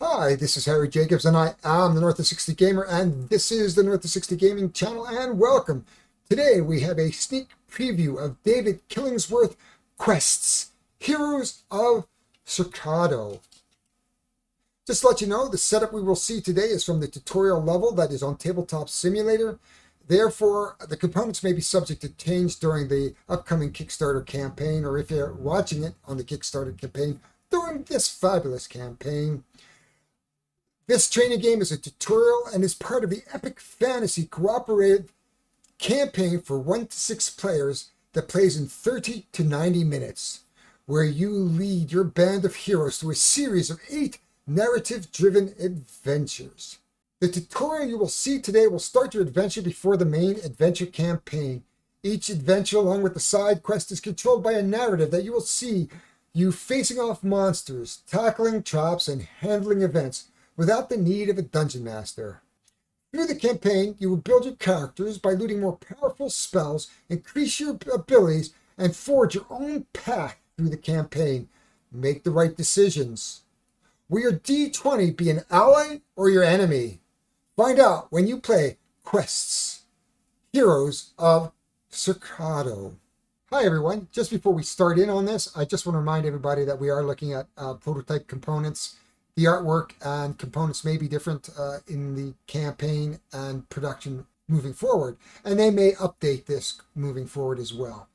Hi, this is Harry Jacobs, and I am the North of 60 Gamer, and this is the North of 60 Gaming channel, and welcome. Today we have a sneak preview of David Killingsworth Quests, Heroes of Sorcado. Just to let you know, the setup we will see today is from the tutorial level that is on TableTop Simulator. Therefore, the components may be subject to change during the upcoming Kickstarter campaign, or if you're watching it on the Kickstarter campaign during this fabulous campaign. This training game is a tutorial and is part of the epic fantasy cooperative campaign for 1 to 6 players that plays in 30 to 90 minutes, where you lead your band of heroes through a series of 8 narrative-driven adventures. The tutorial you will see today will start your adventure before the main adventure campaign. Each adventure, along with the side quest, is controlled by a narrative that you will see you facing off monsters, tackling traps, and handling events without the need of a dungeon master. Through the campaign, you will build your characters by looting more powerful spells, increase your abilities, and forge your own path through the campaign. Make the right decisions. Will your D20 be an ally or your enemy? Find out when you play Quests, Heroes of Sorcado. Hi everyone, just before we start in on this, I just want to remind everybody that we are looking at prototype components. The artwork and components may be different in the campaign and production moving forward, and they may update this moving forward as well.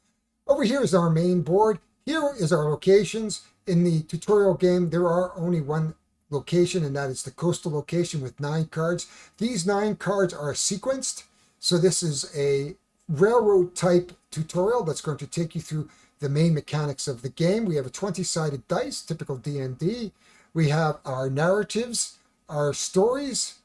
Over here is our main board. Here is our locations. In the tutorial game, there are only one location, and that is the coastal location with 9 cards. These 9 cards are sequenced, so this is a railroad type tutorial that's going to take you through the main mechanics of the game. We have a 20-sided dice, typical D&D. We have our narratives, our stories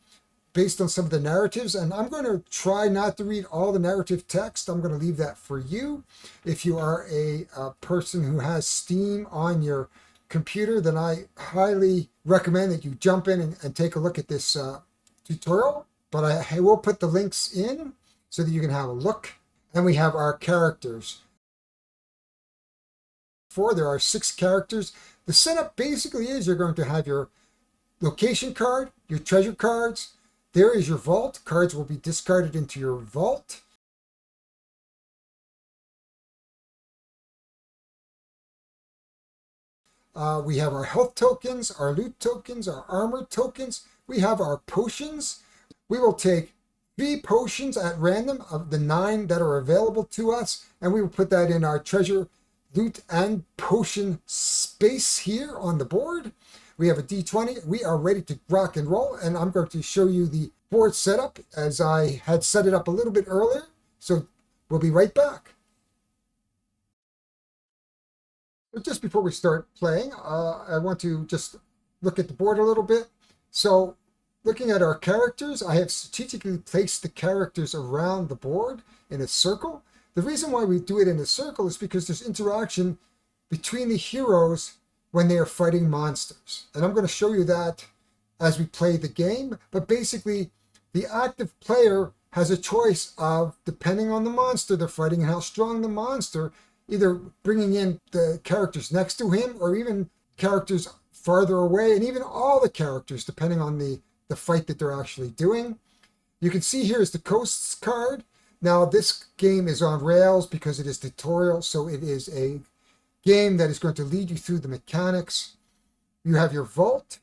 based on some of the narratives, and I'm going to try not to read all the narrative text. I'm going to leave that for you. If you are a person who has Steam on your computer, then I highly recommend that you jump in and take a look at this tutorial, but I will put the links in so that you can have a look. And we have our characters. There are 6 characters. The setup basically is you're going to have your location card, your treasure cards. There is your vault. Cards will be discarded into your vault. We have our health tokens, our loot tokens, our armor tokens. We have our potions. We will take 3 potions at random of the 9 that are available to us, and we will put that in our treasure, loot, and potion space here on the board. We have a D20. We are ready to rock and roll, and I'm going to show you the board setup as I had set it up a little bit earlier. So we'll be right back. But just before we start playing, I want to just look at the board a little bit. So looking at our characters, I have strategically placed the characters around the board in a circle. The reason why we do it in a circle is because there's interaction between the heroes when they are fighting monsters. And I'm going to show you that as we play the game. But basically, the active player has a choice of, depending on the monster they're fighting and how strong the monster, either bringing in the characters next to him or even characters farther away, and even all the characters, depending on the fight that they're actually doing. You can see here is the Coasts card. Now, this game is on rails because it is tutorial, so it is a game that is going to lead you through the mechanics. You have your vault.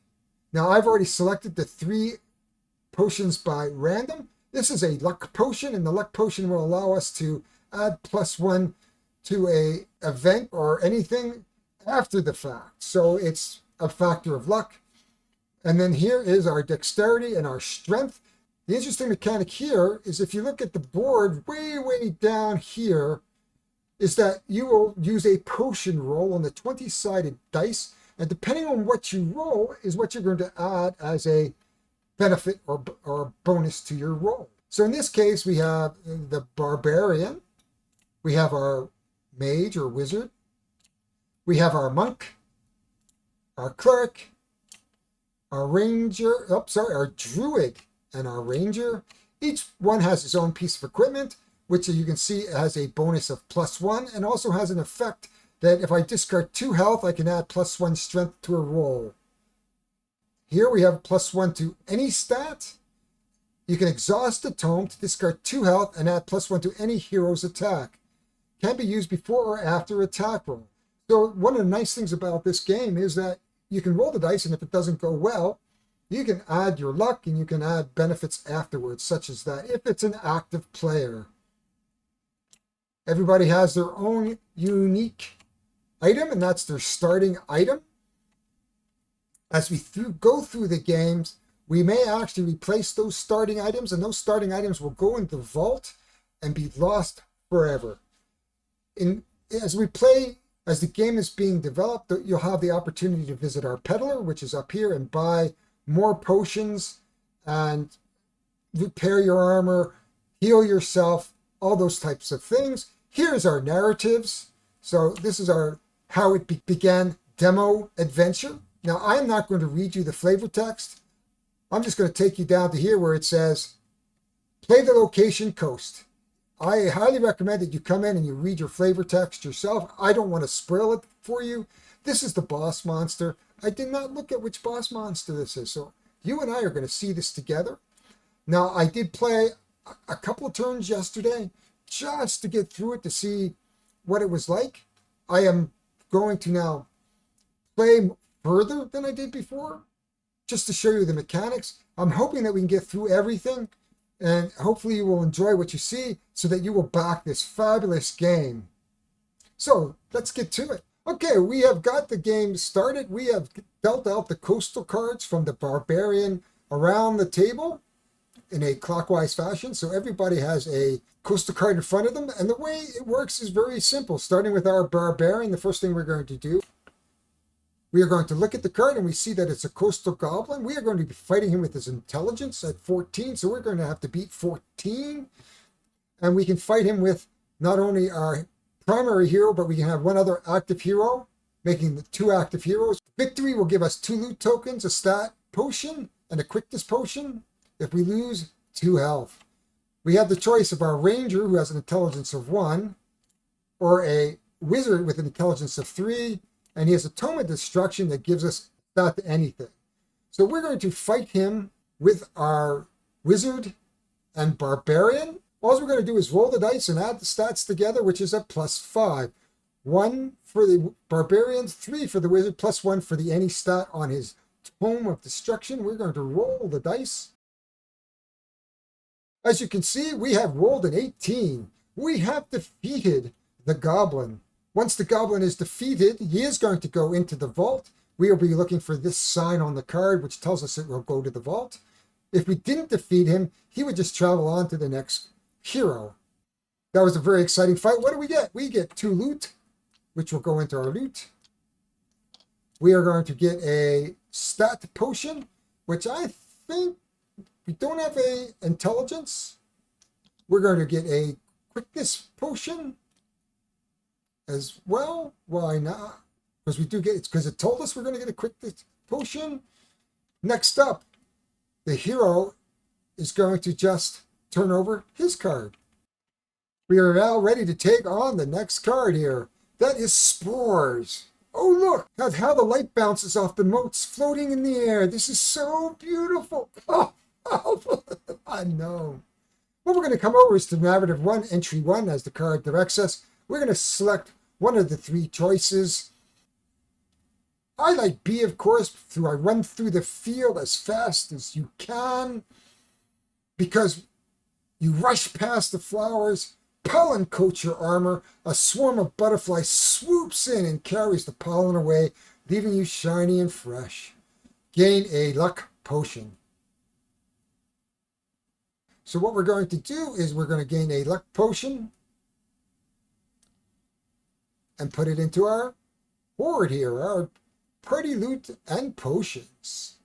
Now, I've already selected the 3 potions by random. This is a luck potion, and the luck potion will allow us to add +1 to a event or anything after the fact. So it's a factor of luck. And then here is our dexterity and our strength. The interesting mechanic here is if you look at the board way down here, is that you will use a potion roll on the 20-sided dice, and depending on what you roll is what you're going to add as a benefit or bonus to your roll. So in this case, we have the barbarian, we have our mage or wizard, we have our monk, our cleric, our ranger, our druid, and our ranger. Each one has its own piece of equipment, which you can see has a bonus of +1, and also has an effect that if I discard 2 health, I can add +1 strength to a roll. Here we have +1 to any stat. You can exhaust the tome to discard 2 health and add +1 to any hero's attack. Can be used before or after attack roll. So one of the nice things about this game is that you can roll the dice, and if it doesn't go well, you can add your luck and you can add benefits afterwards, such as that if it's an active player. Everybody has their own unique item, and that's their starting item. As we go through the games, we may actually replace those starting items, and those starting items will go into the vault and be lost forever. As we play, as the game is being developed, you'll have the opportunity to visit our peddler, which is up here, and buy more potions and repair your armor, heal yourself, all those types of things. Here's our narratives. So this is our how it began demo adventure. Now, I'm not going to read you the flavor text. I'm just going to take you down to here where it says, play the location coast. I highly recommend that you come in and you read your flavor text yourself. I don't want to spoil it for you. This is the boss monster. I did not look at which boss monster this is. So you and I are going to see this together. Now, I did play a couple of turns yesterday just to get through it to see what it was like. I am going to now play further than I did before, just to show you the mechanics. I'm hoping that we can get through everything, and hopefully you will enjoy what you see so that you will back this fabulous game. So let's get to it. Okay, we have got the game started. We have dealt out the coastal cards from the barbarian around the table in a clockwise fashion. So everybody has a coastal card in front of them. And the way it works is very simple. Starting with our barbarian, the first thing we're going to do, we are going to look at the card and we see that it's a coastal goblin. We are going to be fighting him with his intelligence at 14. So we're going to have to beat 14. And we can fight him with not only our primary hero, but we can have one other active hero, making the 2 active heroes. Victory will give us 2 loot tokens, a stat potion, and a quickness potion. If we lose, 2 health. We have the choice of our ranger, who has an intelligence of 1, or a wizard with an intelligence of 3, and he has a tome of destruction that gives us stat to anything. So we're going to fight him with our wizard and barbarian. All we're going to do is roll the dice and add the stats together, which is a +5. 1 for the barbarian, 3 for the wizard, +1 for the any stat on his tome of destruction. We're going to roll the dice. As you can see, we have rolled an 18. We have defeated the goblin. Once the goblin is defeated, he is going to go into the vault. We will be looking for this sign on the card, which tells us it will go to the vault. If we didn't defeat him, he would just travel on to the next hero. That was a very exciting fight. What do we get? We get 2 loot, which will go into our loot. We are going to get a stat potion, which I think we don't have a intelligence. We're going to get a quickness potion as well. Why not? Because we do get it, because it told us we're going to get a quickness potion. Next up, the hero is going to just turn over his card. We are now ready to take on the next card here. That is Spores. Oh, look at how the light bounces off the motes floating in the air. This is so beautiful. Oh, I know. What we're going to come over is to narrative 1, entry 1, as the card directs us. We're going to select one of the 3 choices. I like B, of course. I run through the field as fast as you can, because you rush past the flowers, pollen coats your armor, a swarm of butterflies swoops in and carries the pollen away, leaving you shiny and fresh. Gain a luck potion. So what we're going to do is we're going to gain a luck potion and put it into our hoard here, our party loot and potions.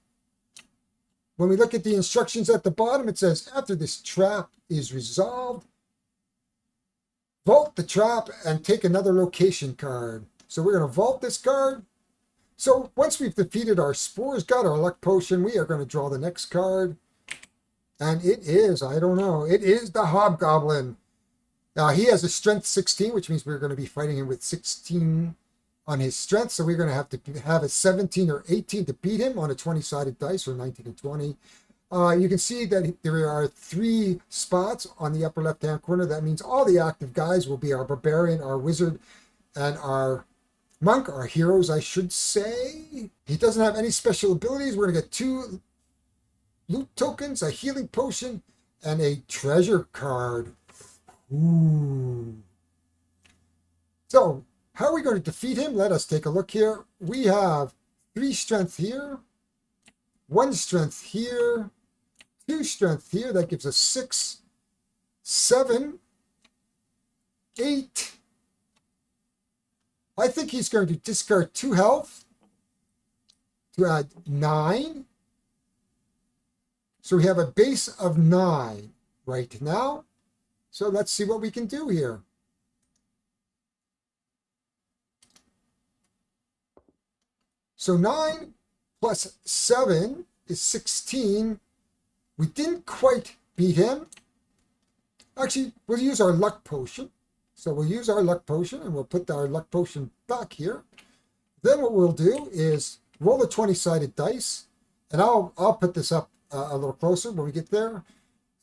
When we look at the instructions at the bottom, it says, after this trap is resolved, vault the trap and take another location card. So we're going to vault this card. So once we've defeated our spores, got our luck potion, we are going to draw the next card. And it is, I don't know, it is the Hobgoblin. Now he has a strength 16, which means we're going to be fighting him with 16 on his strength, so we're going to have a 17 or 18 to beat him on a 20-sided dice, or 19 and 20. You can see that there are 3 spots on the upper left-hand corner. That means all the active guys will be our barbarian, our wizard, and our monk, our heroes, I should say. He doesn't have any special abilities. We're going to get 2 loot tokens, a healing potion, and a treasure card. Ooh. So, how are we going to defeat him? Let us take a look here. We have 3 strength here, 1 strength here, 2 strength here. That gives us 6, 7, 8. I think he's going to discard 2 health to add 9. So we have a base of 9 right now. So let's see what we can do here. So 9 plus 7 is 16. We didn't quite beat him. Actually, we'll use our luck potion. So we'll use our luck potion, and we'll put our luck potion back here. Then what we'll do is roll a 20-sided dice, and I'll put this up a little closer when we get there.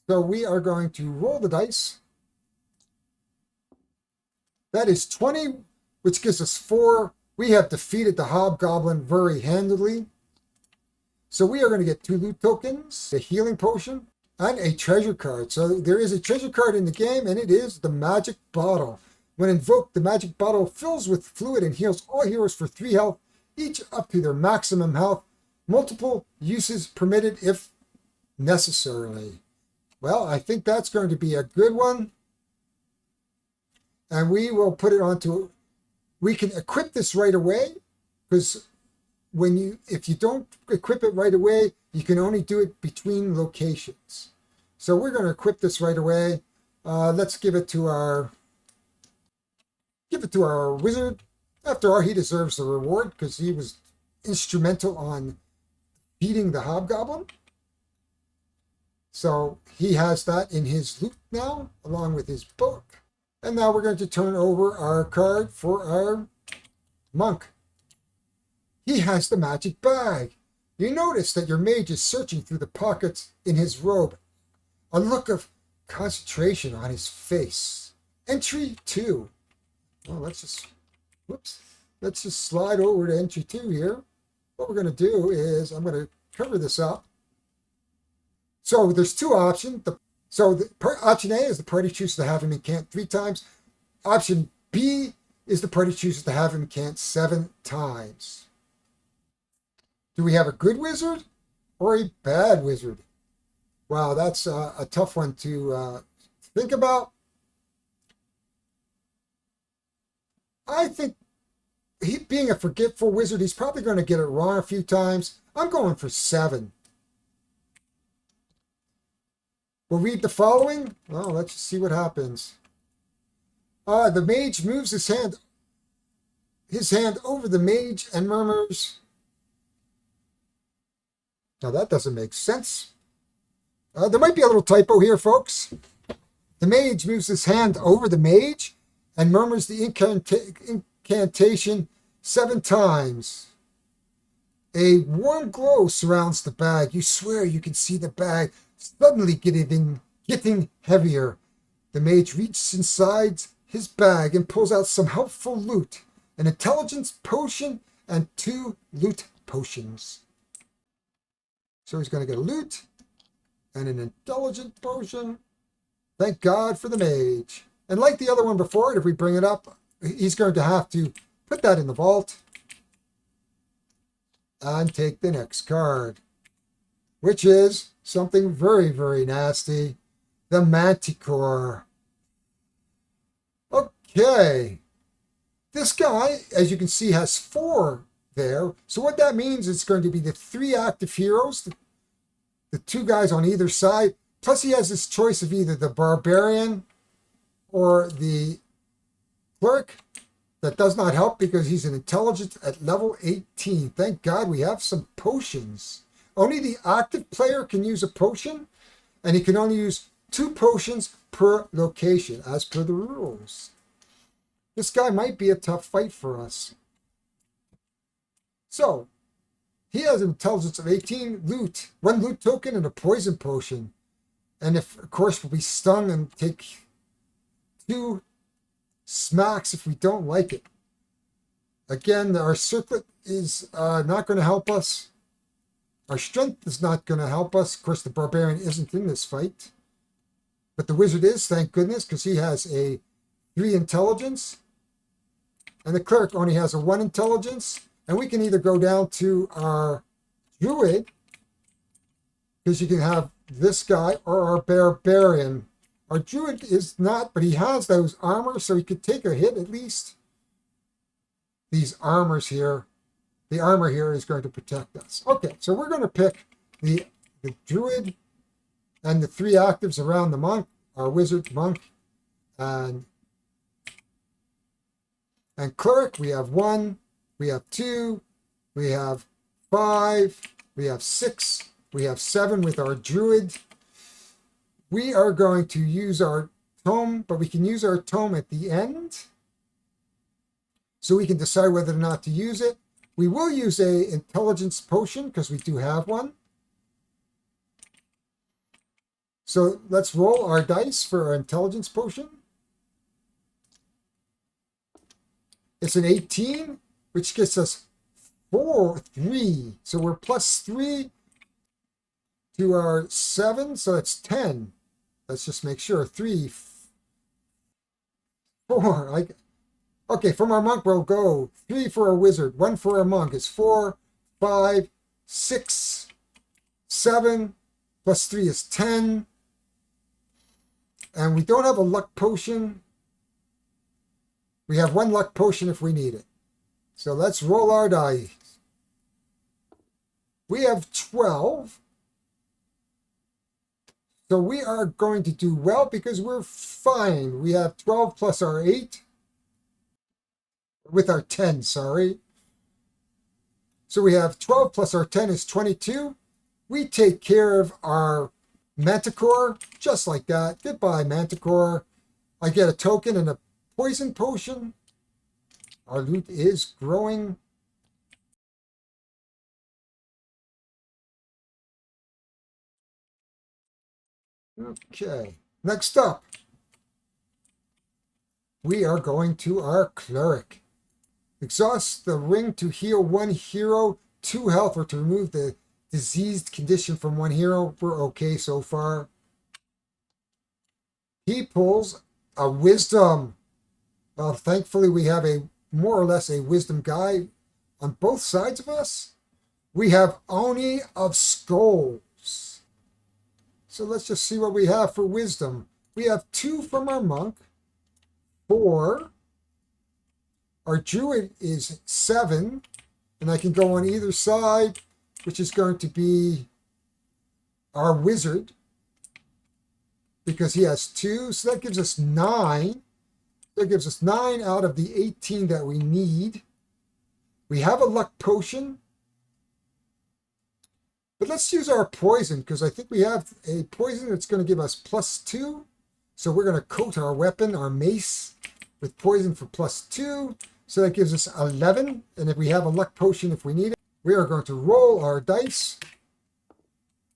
So we are going to roll the dice. That is 20, which gives us 4. We have defeated the hobgoblin very handily. So we are going to get 2 loot tokens, a healing potion, and a treasure card. So there is a treasure card in the game, and it is the magic bottle. When invoked, the magic bottle fills with fluid and heals all heroes for 3 health, each up to their maximum health. Multiple uses permitted if necessarily. Well, I think that's going to be a good one. And we will put it onto, we can equip this right away, because if you don't equip it right away, you can only do it between locations. So we're going to equip this right away. Let's give it to our wizard. After all, he deserves the reward because he was instrumental on beating the hobgoblin. So he has that in his loot now, along with his book. And now we're going to turn over our card for our monk. He has the magic bag. You notice that your mage is searching through the pockets in his robe, a look of concentration on his face. Entry 2. Well, let's just slide over to entry 2 here. What we're going to do is I'm going to cover this up. So there's 2 options. Option A is the party chooses to have him incant 3 times. Option B is the party chooses to have him incant 7 times. Do we have a good wizard or a bad wizard? Wow, that's a tough one to think about. I think he, being a forgetful wizard, he's probably going to get it wrong a few times. I'm going for 7. We'll read the following. Well, let's just see what happens. The mage moves his hand over the mage and murmurs. Now that doesn't make sense. There might be a little typo here, folks. The mage moves his hand over the mage and murmurs the incantation 7 times. A warm glow surrounds the bag. You swear you can see the bag suddenly getting heavier. The mage reaches inside his bag and pulls out some helpful loot, an intelligence potion and 2 loot potions. So he's going to get a loot and an intelligent potion. Thank God for the mage. And like the other one before it, if we bring it up, he's going to have to put that in the vault and take the next card, which is something very, very nasty. The Manticore. Okay. This guy, as you can see, has 4 there. So what that means is it's going to be the 3 active heroes, the 2 guys on either side. Plus he has this choice of either the barbarian or the cleric. That does not help because he's an intelligence at level 18. Thank God we have some potions. Only the active player can use a potion, and he can only use 2 potions per location, as per the rules. This guy might be a tough fight for us. So he has an intelligence of 18, loot, 1 loot token, and a poison potion. And if, of course, we'll be stung and take 2 smacks if we don't like it. Again, our circlet is not going to help us. Our strength is not going to help us. Of course, the barbarian isn't in this fight. But the wizard is, thank goodness, because he has a 3 intelligence. And the cleric only has a 1 intelligence. And we can either go down to our druid, because you can have this guy, or our barbarian. Our druid is not, but he has those armor, so he could take a hit at least. These armors here, the armor here is going to protect us. Okay, so we're going to pick the druid and the 3 actives around the monk, our wizard, monk, and cleric. We have 1, we have 2, we have 5, we have 6, we have 7 with our druid. We are going to use our tome, but we can use our tome at the end, so we can decide whether or not to use it. We will use a intelligence potion because we do have one. So let's roll our dice for our intelligence potion. It's an 18, which gets us 3. So we're plus 3 to our 7, so that's 10. Let's just make sure. 3, 4. Okay, from our monk, we'll go 3 for our wizard, 1 for our monk. It's 4, 5, 6, 7, plus 3 is 10. And we don't have a luck potion. We have 1 luck potion if we need it. So let's roll our dice. We have 12. So we are going to do well because we're fine. We have 12 plus our 8. With our 10, sorry. So we have 12 plus our 10 is 22. We take care of our manticore just like that. Goodbye, manticore. I get a token and a poison potion. Our loot is growing. Okay, next up, we are going to our cleric. Exhaust the ring to heal 1 hero, 2 health, or to remove the diseased condition from 1 hero. We're okay so far. He pulls a wisdom. Well, thankfully we have a more or less a wisdom guy on both sides of us. We have Oni of Skulls. So let's just see what we have for wisdom. We have 2 from our monk, 4. Our druid is 7, and I can go on either side, which is going to be our wizard, because he has 2. So that gives us 9. That gives us 9 out of the 18 that we need. We have a luck potion. But let's use our poison, because I think we have a poison that's going to give us +2. So we're going to coat our weapon, our mace, with poison for +2. So that gives us 11. And if we have a luck potion if we need it, we are going to roll our dice.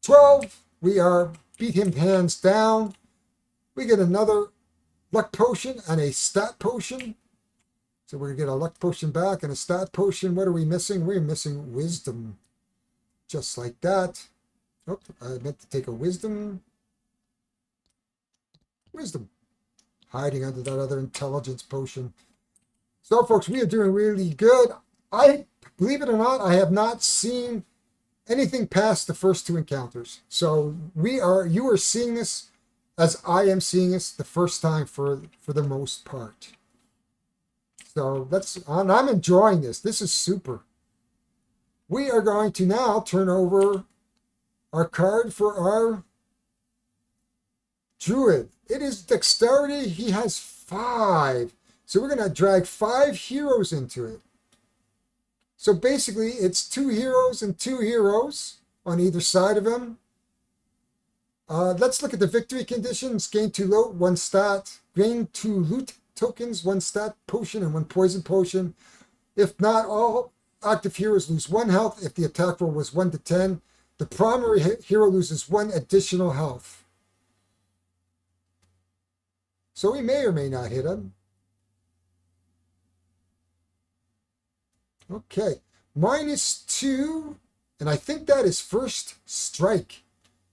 12. We are beat him hands down. We get another luck potion and a stat potion. So we're going to get a luck potion back and a stat potion. What are we missing? We're missing wisdom. Just like that. Oh, I meant to take a wisdom. Wisdom. Hiding under that other intelligence potion. So, folks, we are doing really good. Believe it or not, I have not seen anything past the first 2 encounters. So you are seeing this as I am seeing this the first time for the most part. So I'm enjoying this. This is super. We are going to now turn over our card for our druid. It is dexterity. He has 5. So we're going to drag 5 heroes into it. So basically, it's 2 heroes and 2 heroes on either side of him. Let's look at the victory conditions. Gain 2 loot, 1 stat. Gain 2 loot tokens, 1 stat potion, and 1 poison potion. If not all, active heroes lose 1 health if the attack roll was 1 to 10. The primary hero loses 1 additional health. So we may or may not hit him. Okay, -2, and I think that is first strike.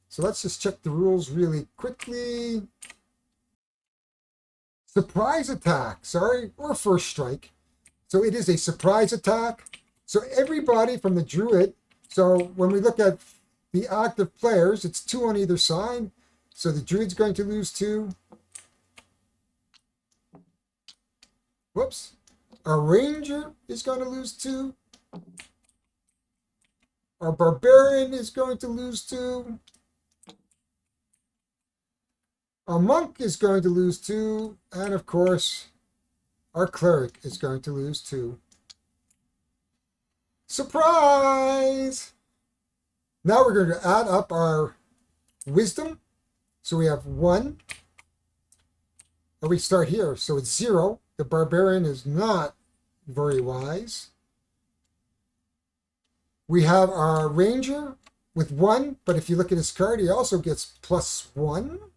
So let's just check the rules really quickly. Surprise attack, sorry, or first strike. So it is a surprise attack. So everybody from the druid, so when we look at the active players, it's 2 on either side. So the druid's going to lose 2. Whoops. Our ranger is going to lose 2. Our barbarian is going to lose 2. Our monk is going to lose 2. And of course, our cleric is going to lose 2. Surprise! Now we're going to add up our wisdom. So we have 1. And we start here. So it's 0. The barbarian is not very wise. We have our ranger with 1, but if you look at his card, he also gets +1.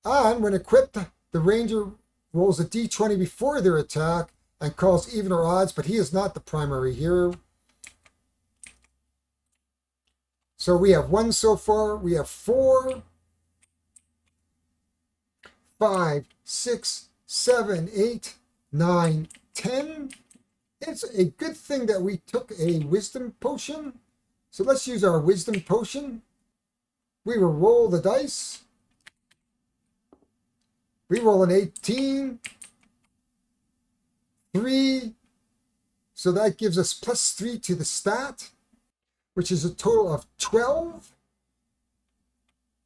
And when equipped, the ranger rolls a d20 before their attack and calls even or odds, but he is not the primary hero. So we have 1 so far. We have 4, 5, 6, 7, 8, 9, 10. It's a good thing that we took a wisdom potion. So let's use our wisdom potion. We will roll the dice. We roll an 18. 3. So that gives us +3 to the stat, which is a total of 12.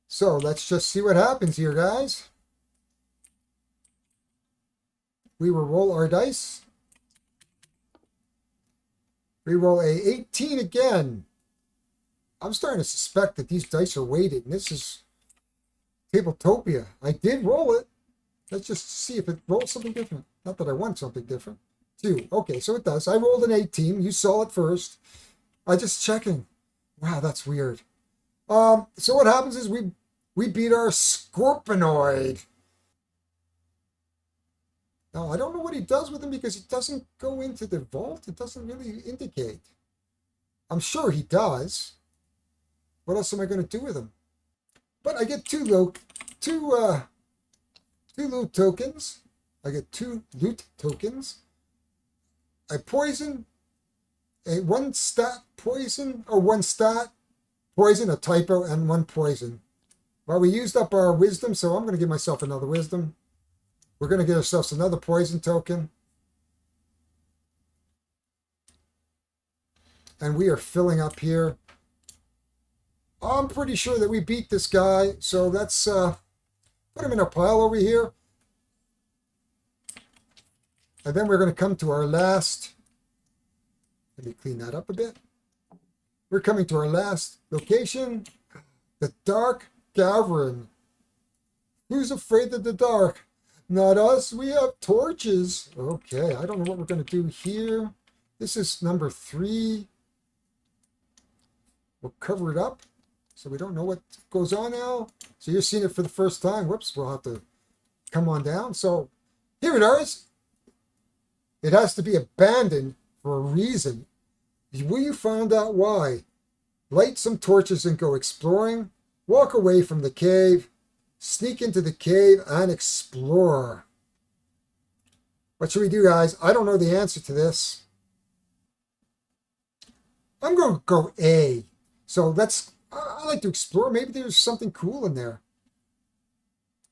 So let's just see what happens here, guys. We will roll our dice. We roll a 18 again. I'm starting to suspect that these dice are weighted, and this is Tabletopia. I did roll it. Let's just see if it rolls something different. Not that I want something different. 2. Okay, so it does. I rolled an 18. You saw it first. I just checking. Wow, that's weird. So what happens is we beat our Scorpionoid. Now, I don't know what he does with him because he doesn't go into the vault. It doesn't really indicate. I'm sure he does. What else am I going to do with him? But I get 2 loot tokens. I get 2 loot tokens. I poison a 1 stat poison, or 1 stat poison, a typo, and 1 poison. Well, we used up our wisdom, so I'm going to give myself another wisdom. We're going to get ourselves another poison token. And we are filling up here. I'm pretty sure that we beat this guy, so let's put him in a pile over here. And then we're going to come to our last. Let me clean that up a bit. We're coming to our last location, the Dark Cavern. Who's afraid of the dark? Not us. We have torches. Okay, I don't know what we're going to do here. This is number 3. We'll cover it up so we don't know what goes on now. So you're seeing it for the first time. Whoops, we'll have to come on down. So here it is. It has to be abandoned for a reason. Will you find out why? Light some torches and go exploring. Walk away from the cave. Sneak into the cave and explore. What should we do, guys? I don't know the answer to this. I'm going to go A. So I like to explore. Maybe there's something cool in there.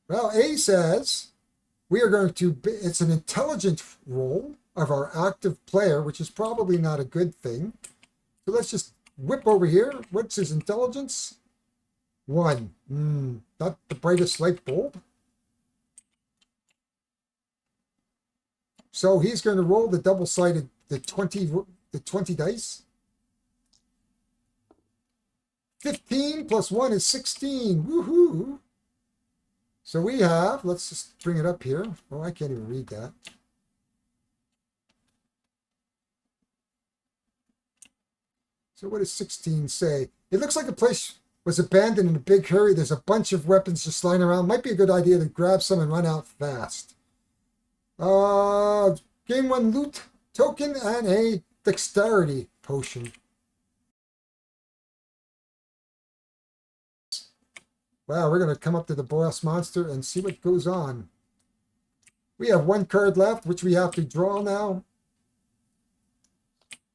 Well, A says we are going to, it's an intelligent roll of our active player, which is probably not a good thing. So let's just whip over here. What's his intelligence? 1. Not the brightest light bulb. So he's going to roll the double-sided, the 20 dice. 15 plus 1 is 16. Woohoo! So we have, let's just bring it up here. Oh, I can't even read that. So what does 16 say? It looks like the place was abandoned in a big hurry. There's a bunch of weapons just lying around. Might be a good idea to grab some and run out fast. Gain 1 loot token and a dexterity potion. Wow, we're going to come up to the boss monster and see what goes on. We have 1 card left, which we have to draw now.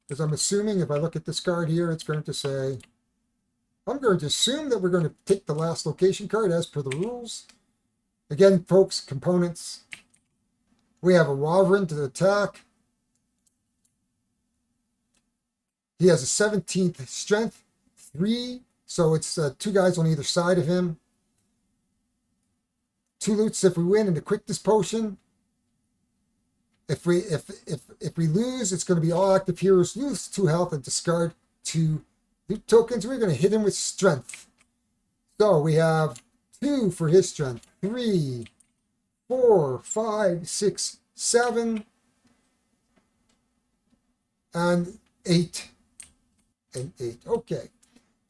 Because I'm assuming if I look at this card here, it's going to say, I'm going to assume that we're going to take the last location card as per the rules. Again, folks, components. We have a Wyvern to attack. He has a 17th strength, 3. So it's 2 guys on either side of him. 2 loots if we win, and a quickness potion. If we lose, it's going to be all active heroes lose 2 health and discard 2 loot tokens. We're going to hit him with strength. So we have 2 for his strength, 3, 4, 5, 6, 7, and 8. And 8. Okay.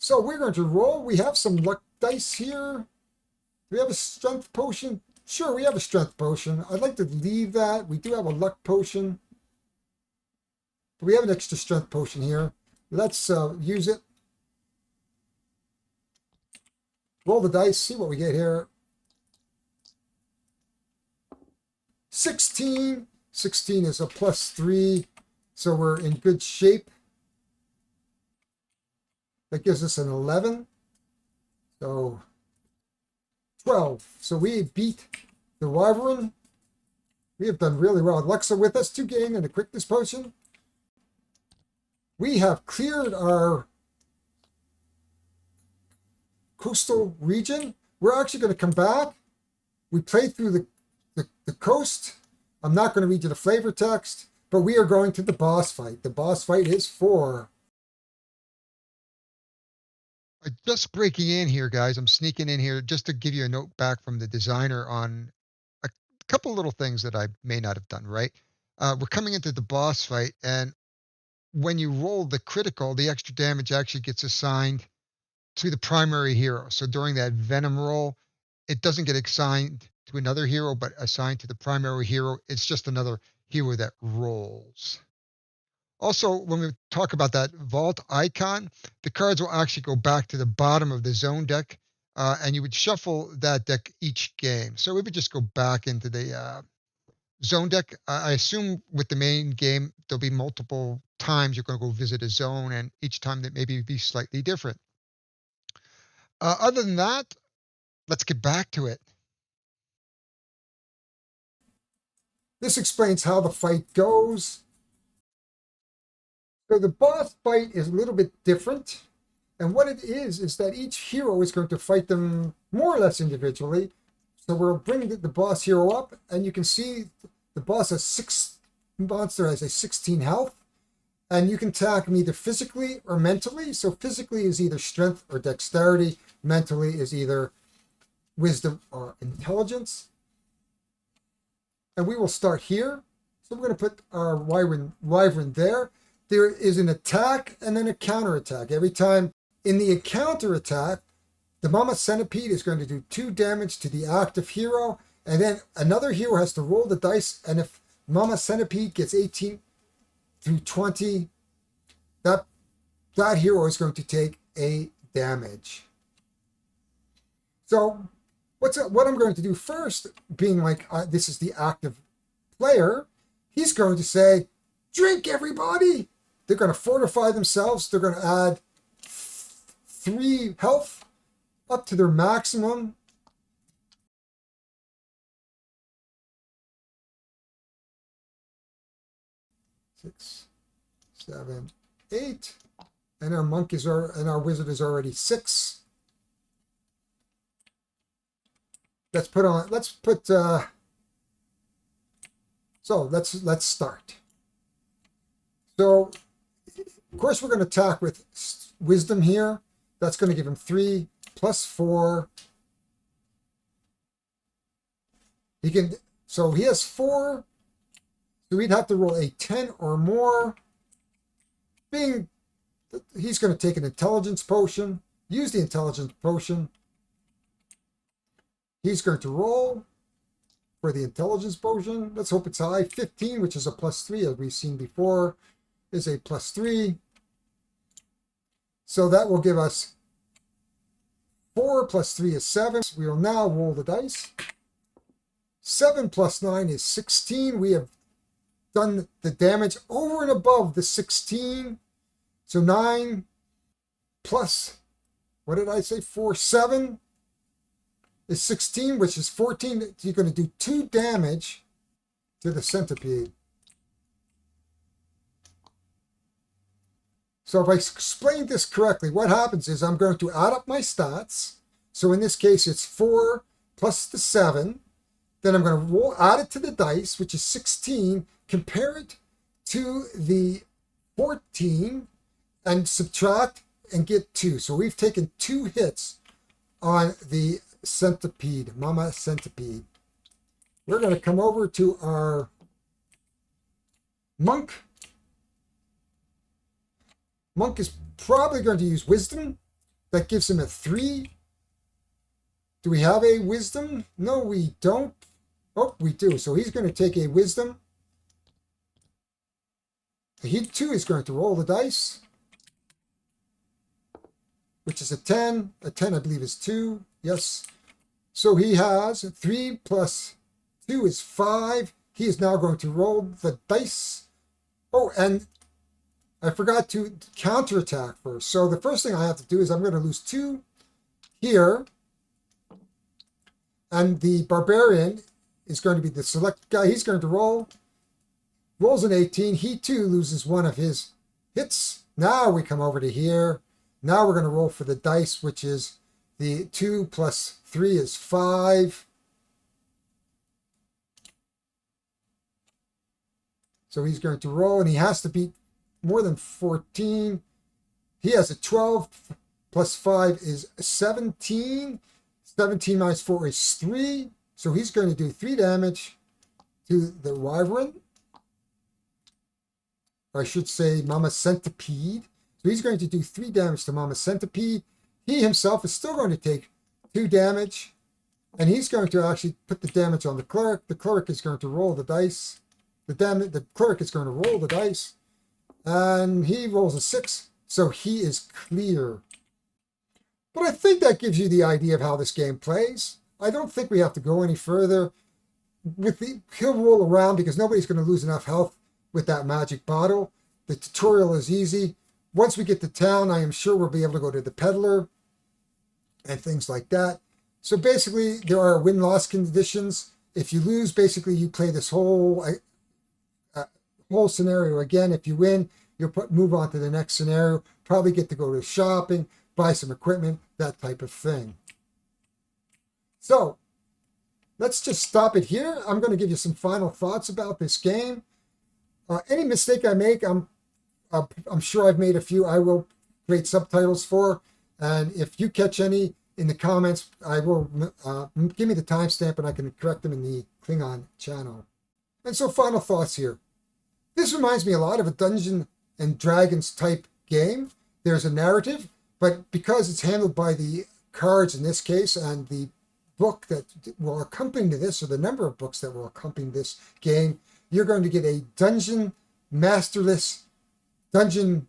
So we're going to roll. We have some luck dice here. Do we have a strength potion? Sure, we have a strength potion. I'd like to leave that. We do have a luck potion. But we have an extra strength potion here. Let's use it. Roll the dice, see what we get here. 16. 16 is a +3, so we're in good shape. That gives us an 11. So 12. So we beat the Wyvern. We have done really well. Luck's with us, 2 gain and a quickness potion. We have cleared our coastal region. We're actually going to come back. We played through the coast. I'm not going to read you the flavor text, but we are going to the boss fight. The boss fight is for... Just breaking in here, guys. I'm sneaking in here just to give you a note back from the designer on a couple little things that I may not have done right. We're coming into the boss fight, and when you roll the critical, the extra damage actually gets assigned to the primary hero. So during that venom roll, it doesn't get assigned to another hero, but assigned to the primary hero. It's just another hero that rolls. Also, when we talk about that vault icon, the cards will actually go back to the bottom of the zone deck, and you would shuffle that deck each game. So we would just go back into the zone deck. I assume with the main game, there'll be multiple times you're going to go visit a zone, and each time that maybe be slightly different. Other than that, let's get back to it. This explains how the fight goes. So the boss fight is a little bit different. And what it is that each hero is going to fight them more or less individually. So we'll bring the boss hero up, and you can see the boss monster has a 16 health. And you can attack him either physically or mentally. So physically is either strength or dexterity. Mentally is either wisdom or intelligence. And we will start here. So we're going to put our wyvern there. There is an attack and then a counterattack. Every time in the counterattack, the Mama Centipede is going to do 2 damage to the active hero. And then another hero has to roll the dice. And if Mama Centipede gets 18 through 20, that hero is going to take a damage. So what I'm going to do first, being like this is the active player, he's going to say, drink everybody. They're going to fortify themselves. They're going to add 3 health up to their maximum. Six, 7, 8, and our monk is and our wizard is already 6. Let's start. So of course we're going to attack with wisdom here. That's going to give him 3 plus 4. So he has 4. So we'd have to roll a 10 or more. Being he's going to take an intelligence potion, use the intelligence potion. He's going to roll for the intelligence potion. Let's hope it's high. 15, which is a +3, as we've seen before, is a +3. So that will give us 4 + 3 is 7. We will now roll the dice. 7 + 9 is 16. We have done the damage over and above the 16. So 9 plus, what did I say? 4, 7 is 16, which is 14. You're going to do 2 damage to the centipede. So if I explained this correctly, what happens is I'm going to add up my stats. So in this case, it's 4 plus the 7. Then I'm going to add it to the dice, which is 16, compare it to the 14, and subtract and get 2. So we've taken 2 hits on the centipede, mama centipede. We're going to come over to our monk. Monk is probably going to use wisdom. That gives him a 3. Do we have a wisdom? No, we don't. Oh, we do. So he's going to take a wisdom. He too is going to roll the dice, which is a 10. A 10, I believe, is 2. Yes. So he has 3 plus 2 is 5. He is now going to roll the dice. Oh, and I forgot to counterattack first. So the first thing I have to do is I'm going to lose 2 here. And the barbarian is going to be the select guy. He's going to roll. Rolls an 18. He too loses 1 of his hits. Now we come over to here. Now we're going to roll for the dice, which is the 2 plus 3 is 5. So he's going to roll, and he has to beat more than 14. He has a 12 plus 5 is 17. 17 minus 4 is 3. So he's going to do 3 damage to the wyvern. Or I should say Mama Centipede. So he's going to do 3 damage to Mama Centipede. He himself is still going to take 2 damage. And he's going to actually put the damage on the cleric. The cleric is going to roll the dice. The cleric is going to roll the dice. And he rolls a 6. So he is clear. But I think that gives you the idea of how this game plays. I don't think we have to go any further. He'll roll around because nobody's going to lose enough health with that magic bottle. The tutorial is easy. Once we get to town, I am sure we'll be able to go to the peddler and things like that. So basically, there are win-loss conditions. If you lose, basically you play this whole scenario again. If you win, you'll move on to the next scenario. Probably get to go to shopping, buy some equipment, that type of thing. So let's just stop it here. I'm going to give you some final thoughts about this game. Any mistake I make, I'm sure I've made a few. I will create subtitles for. And if you catch any in the comments, I will give me the timestamp and I can correct them in the Klingon channel. And so final thoughts here. This reminds me a lot of a Dungeons and Dragons type game. There's a narrative, but because it's handled by the cards in this case and the book that will accompany this, or the number of books that will accompany this game, you're going to get a dungeon masterless dungeon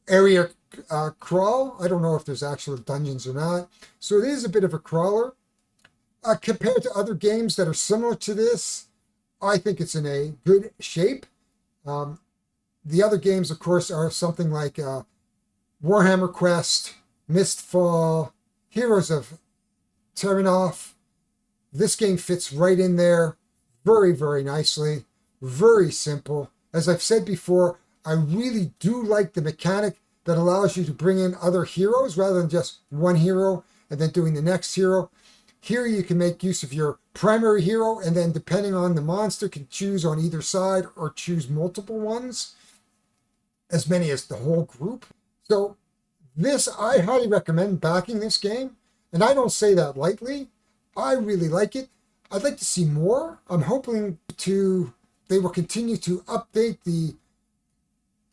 area crawl. I don't know if there's actual dungeons or not. So it is a bit of a crawler. Compared to other games that are similar to this, I think it's in a good shape. The other games, of course, are something like Warhammer Quest, Mistfall, Heroes of Terranoff. This game fits right in there very, very nicely. Very simple. As I've said before, I really do like the mechanic that allows you to bring in other heroes rather than just one hero and then doing the next hero. Here you can make use of your primary hero, and then depending on the monster, can choose on either side or choose multiple ones, as many as the whole group. So this, I highly recommend backing this game, and I don't say that lightly. I really like it. I'd like to see more. I'm hoping they will continue to update the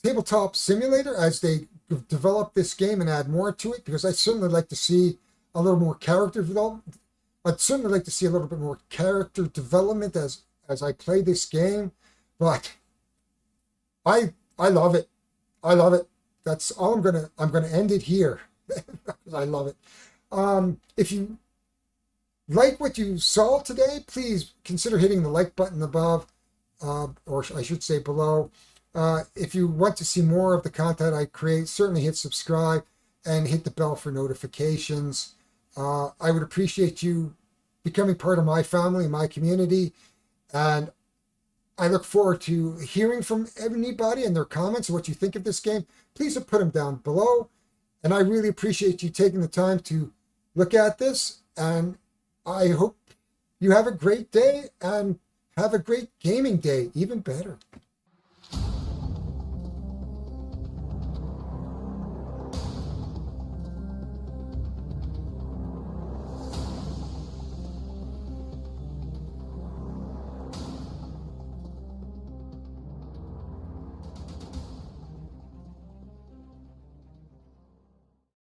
tabletop simulator as they develop this game and add more to it, because I certainly like to see a little more character development. I'd certainly like to see a little bit more character development as I play this game. But I love it. I love it. That's all I'm gonna end it here. I love it. If you like what you saw today, please consider hitting the like button above, or I should say below. If you want to see more of the content I create, certainly hit subscribe and hit the bell for notifications. I would appreciate you becoming part of my family, my community, and I look forward to hearing from anybody and their comments and what you think of this game. Please put them down below. And I really appreciate you taking the time to look at this. And I hope you have a great day and have a great gaming day, even better.